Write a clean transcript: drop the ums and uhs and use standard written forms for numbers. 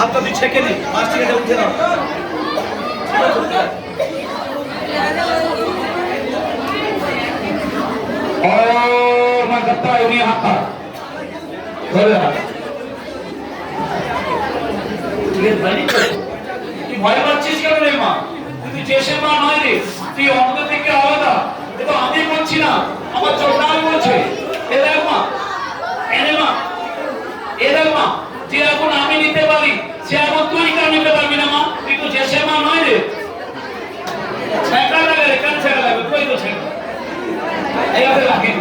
হাতটা তুই ছেঁকে নে, মাছ থেকে এটা উঠে নাও। ভয় পাচ্ছিস কেন রে মা? তুই দেশের মা নয় রে, তুই অন্ধ থেকে আলাদা। এ তো আমি বলছি না, আমার চোখটাই বলছে। এ দেখ মা, এনে মা, এ দেখ মা, যে এখন আমি নিতে পারি সে এখন তুই কেন নিতে পারবি না মা? তুই তো দেশের মা নয় রে। ছেঁকা লাগে রে, কেন ছেঁকা লাগবে? তুই তো ছেঁকা এইভাবে লাগে।